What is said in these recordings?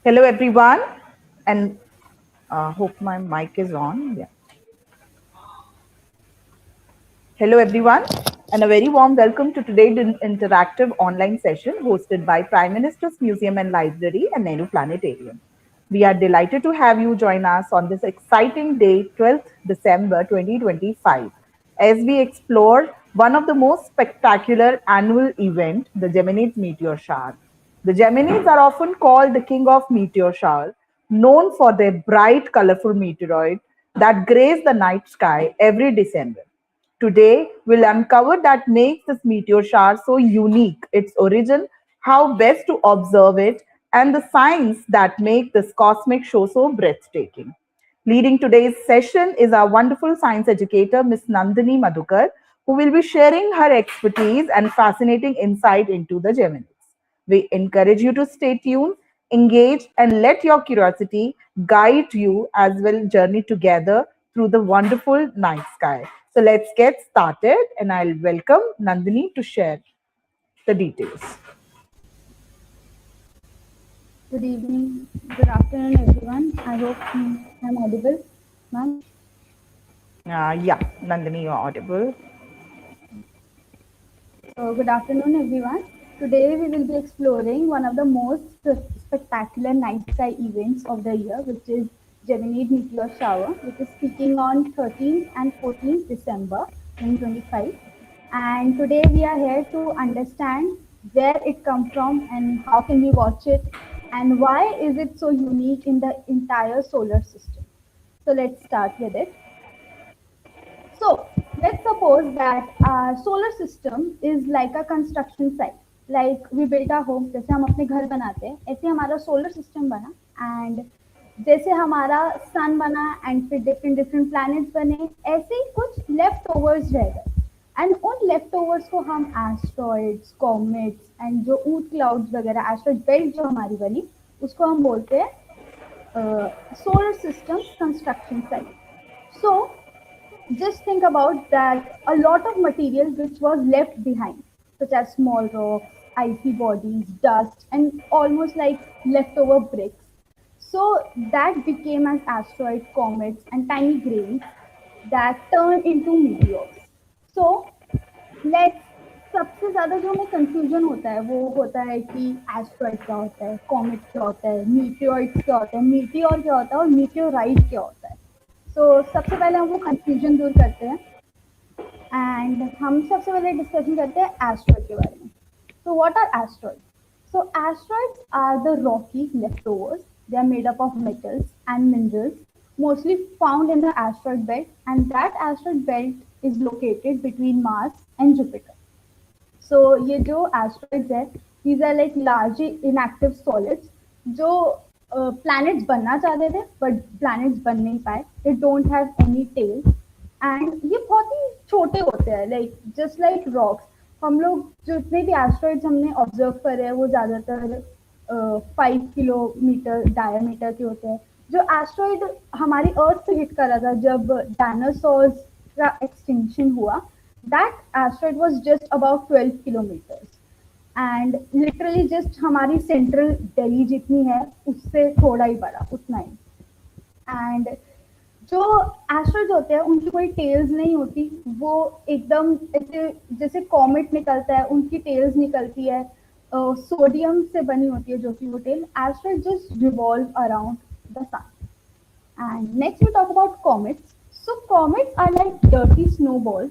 Hello, everyone, and hope my mic is on. Yeah. Hello, everyone, and a very warm welcome to today's interactive online session hosted by Prime Minister's Museum and Library and Nehru Planetarium. We are delighted to have you join us on this exciting day, 12th December 2025, as we explore one of the most spectacular annual event, the Geminids Meteor Shower. The Geminids are often called the king of meteor shower, known for their bright, colorful meteoroid that grace the night sky every December. Today, we'll uncover that makes this meteor shower so unique, its origin, how best to observe it, and the science that make this cosmic show so breathtaking. Leading today's session is our wonderful science educator, Miss Nandini Madhukar, who will be sharing her expertise and fascinating insight into the Geminis. We encourage you to stay tuned, engage, and let your curiosity guide you as we'll journey together through the wonderful night sky. So let's get started, and I'll welcome Nandini to share the details. Good evening, good afternoon, everyone. I hope I'm audible, ma'am. Yeah, Nandini, you're audible. So, good afternoon, everyone. Today, we will be exploring one of the most spectacular night sky events of the year, which is Gemini Meteor Shower, which is peaking on 13th and 14th December 2025. And today, we are here to understand where it comes from and how can we watch it and why is it so unique in the entire solar system. So, let's start with it. So let's suppose that our solar system is like a construction site. Like we built our home, जैसे हम अपने घर बनाते हैं, ऐसे हमारा solar system बना and जैसे हमारा sun बना and फिर different different planets बने, ऐसे ही कुछ leftovers रह गए. And उन leftovers को हम asteroids, comets and जो ऊट clouds वगैरह asteroid belt जो हमारी बनी, उसको हम बोलते हैं solar system construction site. So just think about that a lot of material which was left behind, such as small rocks, icy bodies, dust, and almost like leftover bricks. So that became as asteroids, comets, and tiny grains that turned into meteors. So let's सबसे ज्यादा जो हमें confusion होता है वो होता है कि एस्ट्रॉइड क्या होता है, कॉमेट क्या होता है, मीटियोइड्स क्या होता है, मीटियोर क्या होता है और मीटियोराइट क्या होता है. तो सबसे पहले हम वो कंफ्यूजन दूर करते हैं एंड हम सबसे पहले डिस्कशन करते हैं एस्ट्रॉइड के बारे में. So what are asteroid? So asteroids are the rocky leftovers. They are made up of metals and minerals, mostly found in the asteroid belt, and that asteroid belt is located between Mars and Jupiter. So ये जो asteroids है, these are like largely inactive solids जो planets बनना चाहते थे but planets बन नहीं पाए. They don't have any tail and ये बहुत ही छोटे होते हैं, like just like rocks. हम लोग जितने भी एस्ट्रॉइड्स हमने ऑब्जर्व करे हैं वो ज़्यादातर 5 किलोमीटर डायमीटर के होते हैं. जो एस्ट्रॉइड हमारी अर्थ पे हिट करा था जब डायनासोर्स का एक्सटिंक्शन हुआ, that asteroid was just about 12 kilometers and literally just हमारी सेंट्रल दिल्ली जितनी है उससे थोड़ा ही बड़ा, उतना ही. एंड जो एस्ट्रॉइड्स होते हैं उनकी कोई टेल्स नहीं होती, वो एकदम ऐसे जैसे कॉमेट निकलता है उनकी टेल्स निकलती है, सोडियम से बनी होती है जो कि वो tail. Asteroid just revolve around the sun. And next we talk about comets. So comets are like dirty snowballs,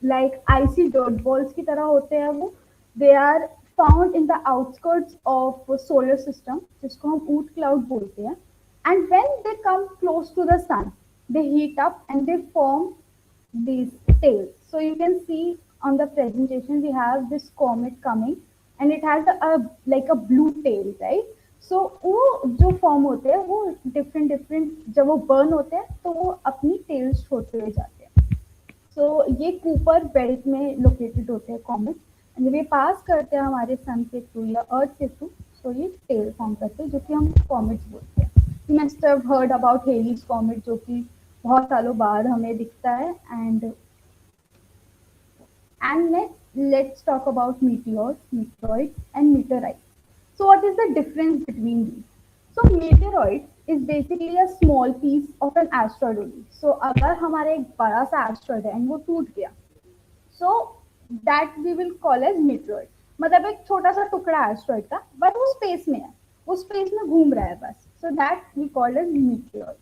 like icy dirt balls की तरह होते हैं वो. They are found in the outskirts of solar system, जिसको हम ऊट cloud बोलते हैं. And when they come close to the sun, they heat up and they form these tails. So you can see on the presentation we have this comet coming and it has a like a blue tail, right? सो वो जो form होते हैं वो different different जब वो burn होते हैं तो वो अपनी टेल्स छोड़ते हुए जाते हैं. सो ये कूपर बेल्ट में लोकेटेड होते हैं कॉमेट एंड जब ये पास करते हैं हमारे सन के थ्रू या अर्थ के थ्रू तो ये टेल फॉर्म करते हैं जो कि हम कॉमेट्स बोलते हैं. You must have heard about Halley's comet जो कि बहुत सालों बाद हमें दिखता है. And let's talk about meteors, meteoroids, and meteorites. So, what is the difference between these? So meteoroid is basically a small piece of an asteroid only. So अगर हमारा एक बड़ा सा एस्ट्रॉइड है एंड वो टूट गया, so that we will call as meteoroid. मतलब एक छोटा सा टुकड़ा एस्ट्रॉइड का, बट वो स्पेस में है, वो स्पेस में घूम रहा है बस. So that we call as meteor.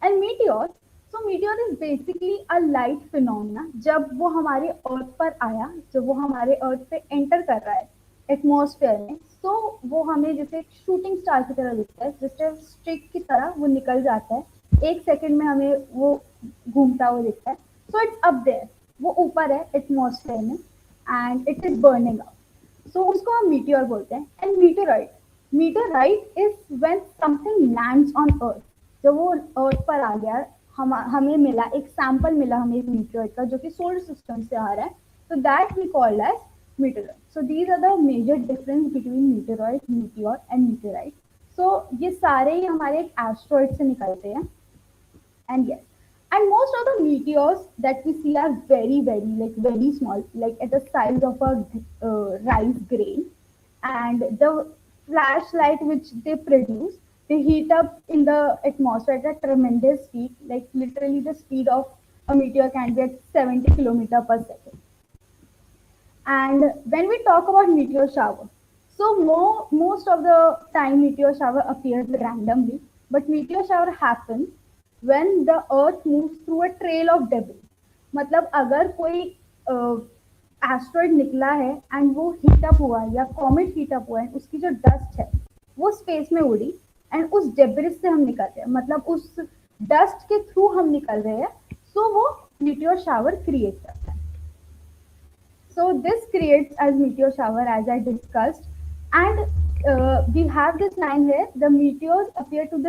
And meteor, so meteor is basically a light phenomena. जब वो हमारे अर्थ पर आया, जब वो हमारे अर्थ पे एंटर कर रहा है एटमॉस्फेयर में, तो वो हमें जैसे एक शूटिंग स्टार की तरह दिखता है, जैसे स्ट्रिक की तरह वो निकल जाता है, एक सेकंड में हमें वो घूमता हुआ दिखता है. सो इट्स अप देयर, वो ऊपर है एटमॉस्फेयर में and it is burning out. So उसको हम मीटियोर बोलते हैं. And meteorite, meteorite is when something lands on earth. जब वो अर्थ पर आ गया, हमें मिला एक सैंपल, मिला हमें एक मीटेराइट का जो कि सोलर सिस्टम से आ रहा है, so that we called as meteorite. So these are the major difference between meteoroid, meteor and meteorite. So ये सारे ही हमारे एक एस्ट्रॉइड से निकलते हैं. And yes, and most of the meteors that we see are very like very small, like at the size of a rice grain. And the flashlight which they produce, they heat up in the atmosphere at a tremendous speed, like literally the speed of a meteor can be at 70 kilometer per second. And when we talk about meteor shower, so most of the time meteor shower appears randomly, but meteor shower happens when the earth moves through a trail of debris. मतलब अगर कोई asteroid निकला है and वो heat up हुआ है, या comet heat up हुआ है, उसकी जो डस्ट है वो स्पेस में उड़ी एंड उस डेब्रिस से हम निकल रहे हैं, मतलब उस डस्ट के थ्रू हम निकल रहे हैं, सो वो मीटियोर शावर क्रिएट करता है. So this creates as meteor shower, as I discussed, and we have this line here: the meteors appear to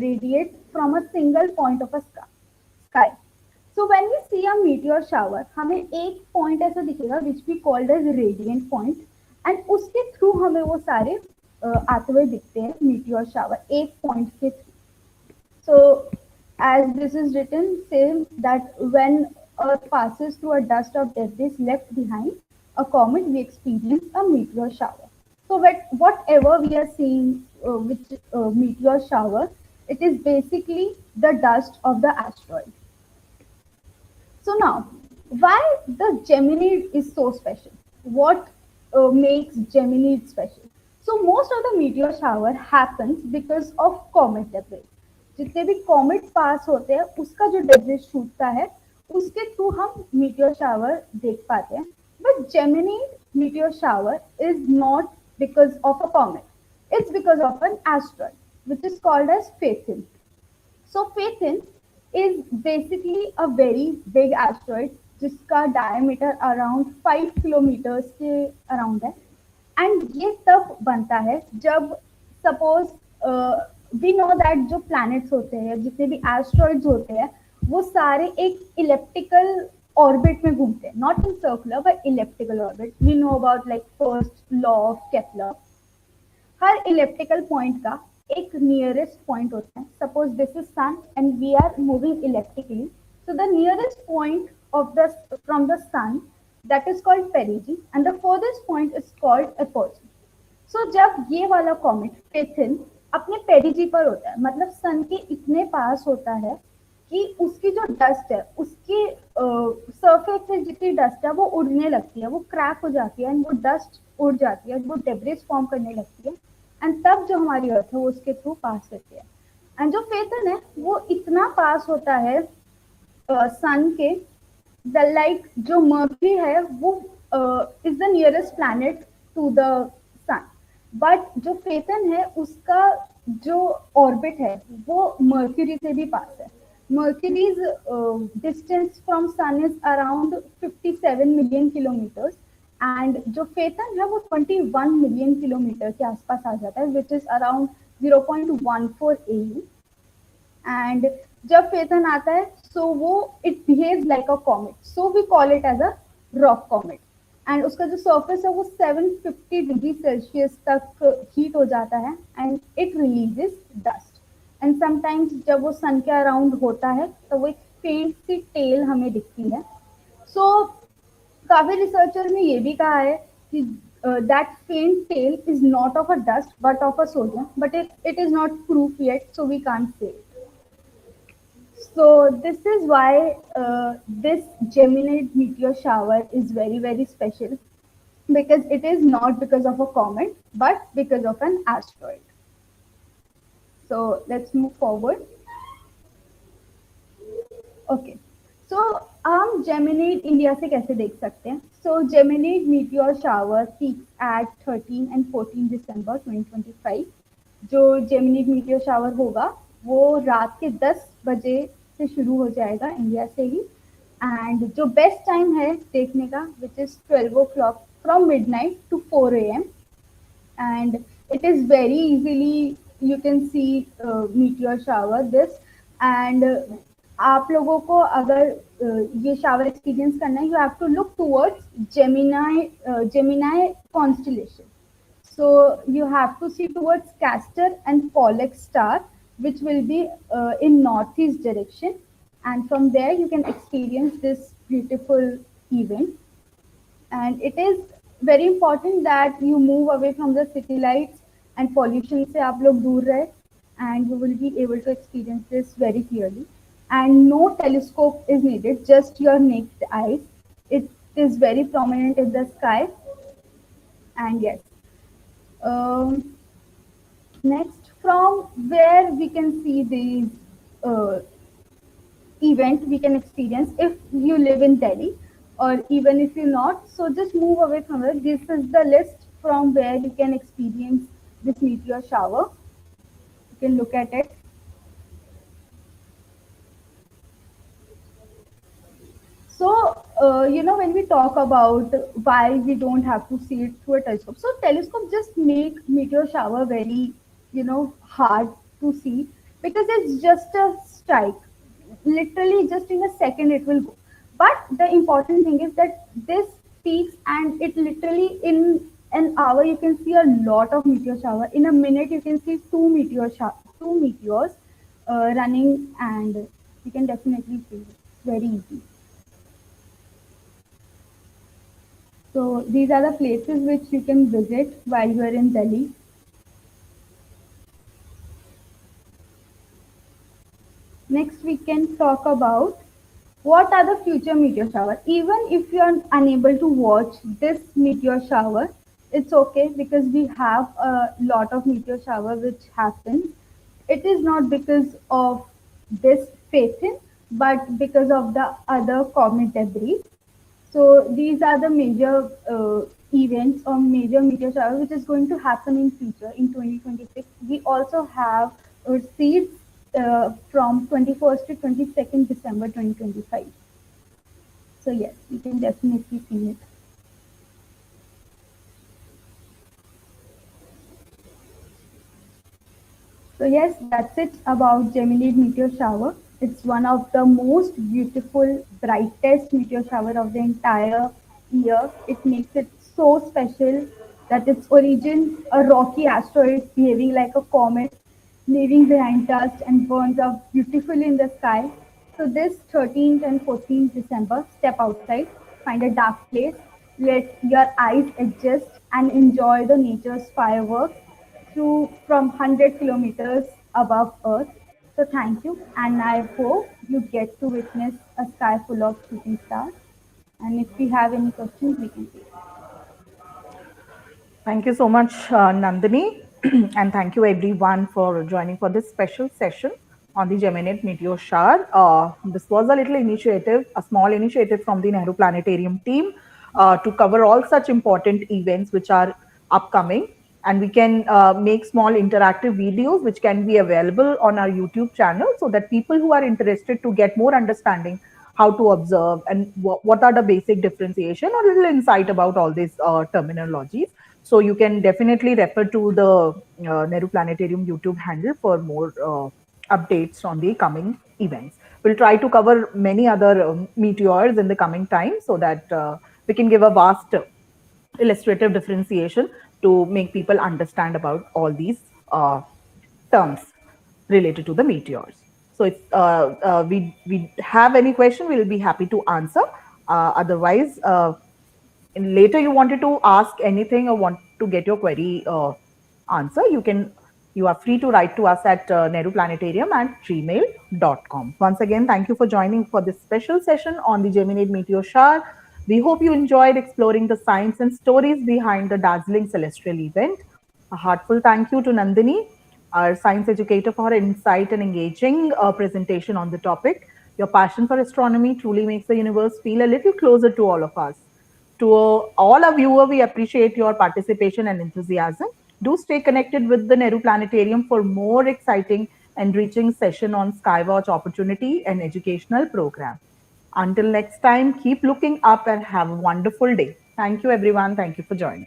radiate from a single point of a sky. So when we see a meteor shower, हमें एक point ऐसा दिखेगा which we called as radiant point, and उसके through हमें वो सारे आते हुए दिखते हैं meteor shower एक point के through. So as this is written, same that when Earth passes through a dust of debris left behind a comet, we experience a meteor shower. So whatever we are seeing with meteor shower, it is basically the dust of the asteroid. So now, why the Gemini is so special? What makes Gemini special? So most of the meteor shower happens because of comet debris. जितने भी comet पास होते हैं उसका जो debris छूटता है उसके through हम मीटियोर शावर देख पाते हैं. But Gemini meteor shower is not because of a comet, it's because of an asteroid which is called as Phaethon. So Phaethon is basically a very big asteroid जिसका diameter around 5 kilometres के around है. एंड ये तब बनता है जब suppose we know that जो प्लैनेट्स होते हैं, जितने भी एस्ट्रॉइड्स होते हैं, वो सारे एक इलेप्टिकल ऑर्बिट में घूमते हैं, not in circular but elliptical orbit. We know about like first law of Kepler. हर इलेप्टिकल पॉइंट का एक नियरेस्ट पॉइंट होता है. Suppose this is sun and we are moving elliptically, so the nearest point of the from the sun that is called perigee and the farthest point is called apogee. So जब ये वाला comet फेथिन अपने पेरिजी पर होता है, मतलब सन के इतने पास होता है कि उसकी जो डस्ट है, उसकी सरफेस से जितनी डस्ट है वो उड़ने लगती है, वो क्रैक हो जाती है एंड वो डस्ट उड़ जाती है, वो डेब्रिस फॉर्म करने लगती है एंड तब जो हमारी अर्थ है वो उसके थ्रू पास करती है. एंड जो फेथन है वो इतना पास होता है सन के, द लाइक जो मर्क्यूरी है वो is the nearest planet to the sun. But जो फेथन है उसका जो ऑर्बिट है वो मर्क्यूरी से भी पास है. Mercury's distance from sun is around 57 million kilometres and जो फेथन है वो 21 मिलियन किलोमीटर के आसपास आ जाता है, which is around 0.14 AU. And जब फेथन आता है सो वो it behaves like a comet, so we call it as a rock comet. And उसका जो सरफेस है वो 750 डिग्री सेल्सियस तक हीट हो जाता है and it releases dust. And sometimes जब वो सन के अराउंड होता है तो वो एक फेंट सी टेल हमें दिखती है. सो काफी रिसर्चर ने ये भी कहा है कि that faint tail is not of a dust but of a sodium, but it is not proof yet, so we can't say it. So this is why this Gemini meteor shower is very very special, because it is not because of a comet but because of an asteroid. So let's move forward. Okay, so हम Geminid India से कैसे देख सकते हैं? So Geminid meteor shower peaks at 13 and 14 December 2025. जो जेमिनीड meteor shower होगा वो रात के 10 बजे से शुरू हो जाएगा इंडिया से ही. एंड जो बेस्ट टाइम है देखने का which is 12 o'clock from midnight to 4 a.m. and it is very easily you can see meteor shower this. and आप लोगों को अगर ये शावर एक्सपीरियंस करना है, you have to look towards Gemini constellation. So you have to see towards Castor and Pollux star, which will be in northeast direction, and from there you can experience this beautiful event. And it is very important that you move away from the city lights and pollution से आप लोग दूर रहे, and you will be able to experience this very clearly. And no telescope is needed, just your naked eyes. It is very prominent in the sky. And yes, um, next, from where we can see these uh, event we can experience if you live in Delhi, or even if you're not, so just move away from it. This is the list from where you can experience this meteor shower. You can look at it. So, when we talk about why we don't have to see it through a telescope, so telescope just make meteor shower very, hard to see, because it's just a strike. Literally, just in a second, it will go. But the important thing is that this peaks, and it literally in an hour you can see a lot of meteor shower. In a minute, you can see two meteors running, and you can definitely see it. It's very easy. So these are the places which you can visit while you are in Delhi. Next, we can talk about what are the future meteor shower. Even if you are unable to watch this meteor shower, it's okay, because we have a lot of meteor shower which happens. It is not because of this phaeton, but because of the other comet debris. So these are the major events or major meteor shower which is going to happen in future in 2026. We also have seeds from 21st to 22nd December 2025. So yes, you can definitely see it. So yes, that's it about Gemini meteor shower. It's one of the most beautiful, brightest meteor shower of the entire year. It makes it so special that its origin, a rocky asteroid behaving like a comet, leaving behind dust and burns up beautifully in the sky. So this 13th and 14th December, step outside, find a dark place, let your eyes adjust and enjoy the nature's fireworks through from 100 kilometers above Earth. So thank you, and I hope you get to witness a sky full of shooting stars. And if we have any questions, we can take. Thank you so much, Nandini. And thank you everyone for joining for this special session on the Gemini Meteor Shower. This was a little initiative, a small initiative from the Nehru Planetarium team to cover all such important events which are upcoming. And we can make small interactive videos which can be available on our YouTube channel, so that people who are interested to get more understanding how to observe and what are the basic differentiation or little insight about all these terminologies. So you can definitely refer to the Nehru Planetarium YouTube handle for more updates on the coming events. We'll try to cover many other meteors in the coming time, so that we can give a vast illustrative differentiation to make people understand about all these terms related to the meteors. So if we have any question, we'll be happy to answer. Otherwise, later you wanted to ask anything or want to get your query answer, you are free to write to us at neruplanetarium@gmail.com. Once again, thank you for joining for this special session on the Geminid Meteor Shower. We hope you enjoyed exploring the science and stories behind the dazzling celestial event. A heartfelt thank you to Nandini, our science educator, for her insight and engaging presentation on the topic. Your passion for astronomy truly makes the universe feel a little closer to all of us. To all our viewers, we appreciate your participation and enthusiasm. Do stay connected with the Nehru Planetarium for more exciting, enriching session on Skywatch opportunity and educational program. Until next time, keep looking up and have a wonderful day. Thank you, everyone. Thank you for joining.